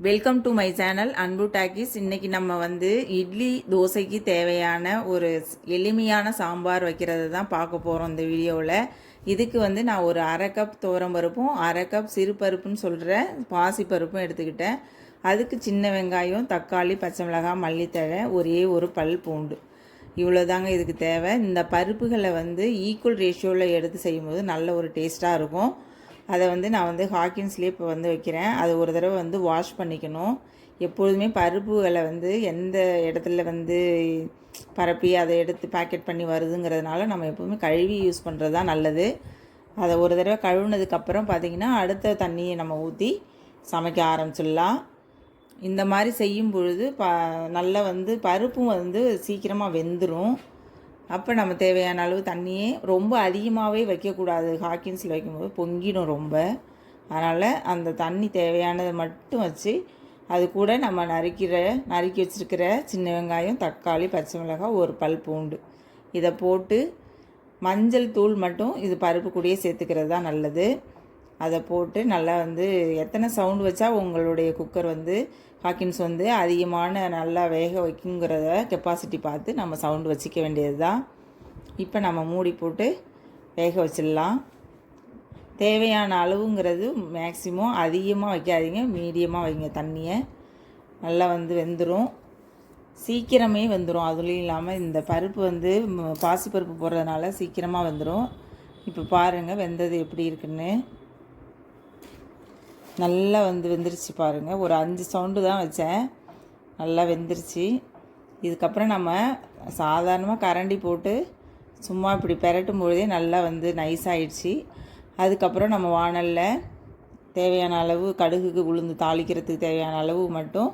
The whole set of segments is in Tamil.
வெல்கம் டு மை சேனல் அன்பு டாக்கிஸ். இன்றைக்கி நம்ம இட்லி தோசைக்கு தேவையான ஒரு எளிமையான சாம்பார் வைக்கிறது தான் பார்க்க போகிறோம் இந்த வீடியோவில். இதுக்கு நான் ஒரு அரை கப் துவரம்பருப்பும் அரை கப் சிறுபருப்புன்னு சொல்கிற பாசிப்பருப்பும் எடுத்துக்கிட்டேன். அதுக்கு சின்ன வெங்காயம், தக்காளி, பச்சை மிளகாய், மல்லித்தழை, ஒரே ஒரு பல் பூண்டு, இவ்வளோதாங்க இதுக்கு தேவை. இந்த பருப்புகளை ஈக்குவல் ரேஷியோவில் எடுத்து செய்யும்போது நல்ல ஒரு டேஸ்ட்டாக இருக்கும். அதை நான் ஹாக்கின்ஸ்லேயே இப்போ வைக்கிறேன். அது ஒரு தடவை வாஷ் பண்ணிக்கணும். எப்பொழுதுமே பருப்புகளை எந்த இடத்துல பரப்பி அதை எடுத்து பேக்கெட் பண்ணி வருதுங்கிறதுனால நம்ம எப்போதுமே கழுவி யூஸ் பண்ணுறது தான் நல்லது. அதை ஒரு தடவை கழுவுனதுக்கப்புறம் பார்த்திங்கன்னா அடுத்த தண்ணியை நம்ம ஊற்றி சமைக்க ஆரம்பிச்சிடலாம். இந்த மாதிரி செய்யும் பொழுது நல்லா பருப்பும் சீக்கிரமாக வெந்துடும். அப்போ நம்ம தேவையான அளவு தண்ணியே ரொம்ப அதிகமாகவே வைக்கக்கூடாது. ஹாக்கின்ஸில் வைக்கும்போது பொங்கிடும் ரொம்ப. அதனால் அந்த தண்ணி தேவையானதை மட்டும் வச்சு அது கூட நம்ம நறுக்கி வச்சுருக்கிற சின்ன வெங்காயம், தக்காளி, பச்சை மிளகாய், ஒரு பல் பூண்டு இதை போட்டு மஞ்சள் தூள் மட்டும் இது பருப்பு கூடயே சேர்த்துக்கிறது தான் நல்லது. அதை போட்டு நல்லா எத்தனை சவுண்டு வச்சா உங்களுடைய குக்கர் ஹாக்கின்ஸ் அதிகமான நல்லா வேக வைக்குங்கிறத கெப்பாசிட்டி பார்த்து நம்ம சவுண்டு வச்சுக்க வேண்டியது தான். இப்போ நம்ம மூடி போட்டு வேக வச்சிடலாம். தேவையான அளவுங்கிறது மேக்ஸிமம் அதிகமாக வைக்காதீங்க, மீடியமாக வைங்க. தண்ணியை நல்லா வெந்துடும், சீக்கிரமே வெந்துடும். அதுலேயும் இல்லாமல் இந்த பருப்பு பாசிப்பருப்பு போடுறதுனால சீக்கிரமாக வெந்துடும். இப்போ பாருங்கள் வெந்தது எப்படி இருக்குன்னு. நல்லா வெந்துருச்சு பாருங்கள். ஒரு 5 சவுண்டு தான் வச்சேன், நல்லா வெந்துருச்சு. இதுக்கப்புறம் நம்ம சாதாரணமாக கரண்டி போட்டு சும்மா இப்படி பெரட்டும் பொழுதே நல்லா நைஸ் ஆகிடுச்சு. அதுக்கப்புறம் நம்ம வாணலில் தேவையான அளவு கடுகுக்கு உளுந்து தாளிக்கிறதுக்கு தேவையான அளவு மட்டும்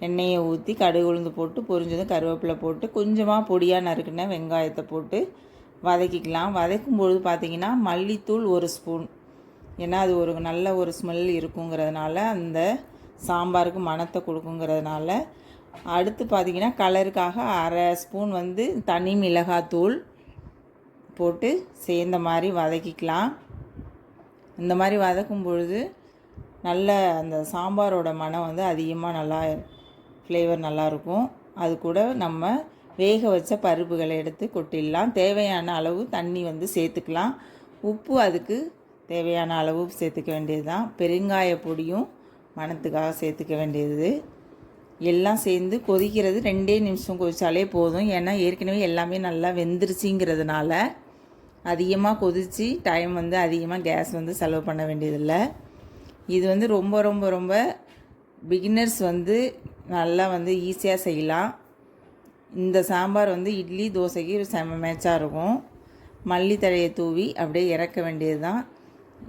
எண்ணெயை ஊற்றி கடுகு உளுந்து போட்டு பொரிஞ்சதும் கருவேப்பிலை போட்டு கொஞ்சமாக பொடியாக நறுக்குன வெங்காயத்தை போட்டு வதக்கிக்கலாம். வதக்கும் பொழுது பார்த்திங்கன்னா மல்லித்தூள் 1 ஸ்பூன், ஏன்னா அது ஒரு நல்ல ஒரு ஸ்மெல் இருக்குங்கிறதுனால, அந்த சாம்பாருக்கு மணத்தை கொடுக்குங்கிறதுனால. அடுத்து பார்த்திங்கன்னா கலருக்காக அரை ஸ்பூன் தனி மிளகாத்தூள் போட்டு சேர்ந்த மாதிரி வதக்கிக்கலாம். இந்த மாதிரி வதக்கும் பொழுது நல்ல அந்த சாம்பாரோட மனம் அதிகமாக நல்லா ஃப்ளேவர் நல்லாயிருக்கும். அது கூட நம்ம வேக வச்ச பருப்புகளை எடுத்து கொட்டிடலாம். தேவையான அளவு தண்ணி சேர்த்துக்கலாம். உப்பு அதுக்கு தேவையான அளவு சேர்த்துக்க வேண்டியது தான். பெருங்காய பொடியும் மணத்துக்காக சேர்த்துக்க வேண்டியது. எல்லாம் சேர்ந்து கொதிக்கிறது 2 நிமிஷம் கொதித்தாலே போதும். ஏன்னா ஏற்கனவே எல்லாமே நல்லா வெந்துருச்சிங்கிறதுனால அதிகமாக கொதித்து டைம் அதிகமாக கேஸ் செலவு பண்ண வேண்டியதில்லை. இது ரொம்ப ரொம்ப ரொம்ப பிகினர்ஸ் நல்லா ஈஸியாக செய்யலாம். இந்த சாம்பார் இட்லி தோசைக்கு செம மேட்சாக இருக்கும். மல்லித்தழையை தூவி அப்படியே இறக்க வேண்டியது தான்.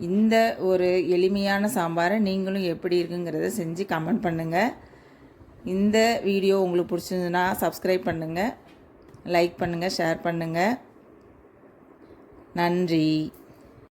இந்த ஒரு எளிமையான சாம்பாரை நீங்களும் எப்படி இருக்குங்கிறத செஞ்சு கமெண்ட் பண்ணுங்கள். இந்த வீடியோ உங்களுக்கு பிடிச்சிருந்துன்னா சப்ஸ்கிரைப் பண்ணுங்கள், லைக் பண்ணுங்கள், ஷேர் பண்ணுங்கள். நன்றி.